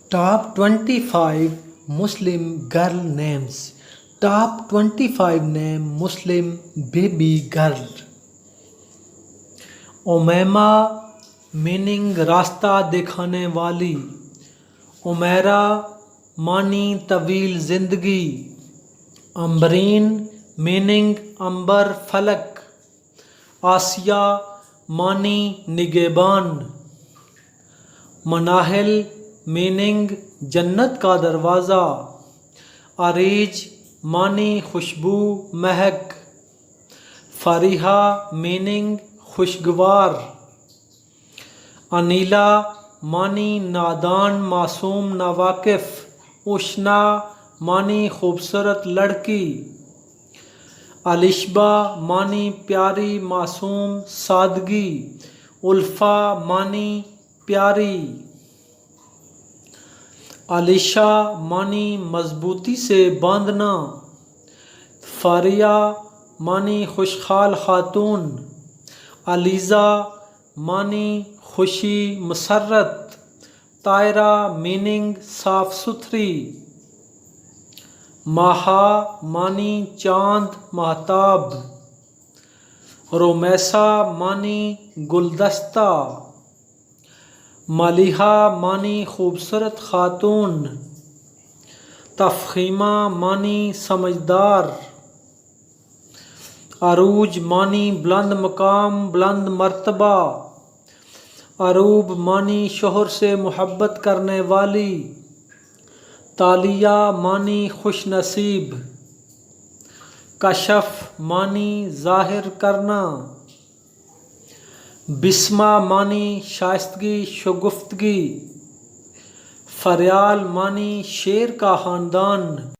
Top 25 Muslim girl names. Top 25 name Muslim baby girl. Umaima meaning راستہ دکھانے والی. عمیرہ معنی طویل زندگی. امبرین میننگ عنبر فلک. آسیہ معنی نگہبان. مناہل میننگ جنت کا دروازہ. عریج معنی خوشبو مہک. فریحہ میننگ خوشگوار. انیلا معنی نادان معصوم ناواقف. اشنا معنی خوبصورت لڑکی. الشبہ معنی پیاری معصوم سادگی. الفا معنی پیاری. علیشہ معنی مضبوطی سے باندھنا. فاریہ معنی خوشحال خاتون. علیزہ معنی خوشی مسرت. طاہرہ میننگ صاف ستھری. ماہا معنی چاند ماہتاب. رومیسہ معنی گلدستہ. ملیحہ معنی خوبصورت خاتون. تفخیمہ معنی سمجھدار. عروج معنی بلند مقام بلند مرتبہ. عروب معنی شوہر سے محبت کرنے والی. تالیہ معنی خوش نصیب. کشف معنی ظاہر کرنا. بسمہ معنی شائستگی شگفتگی. فریال معنی شیر کا خاندان.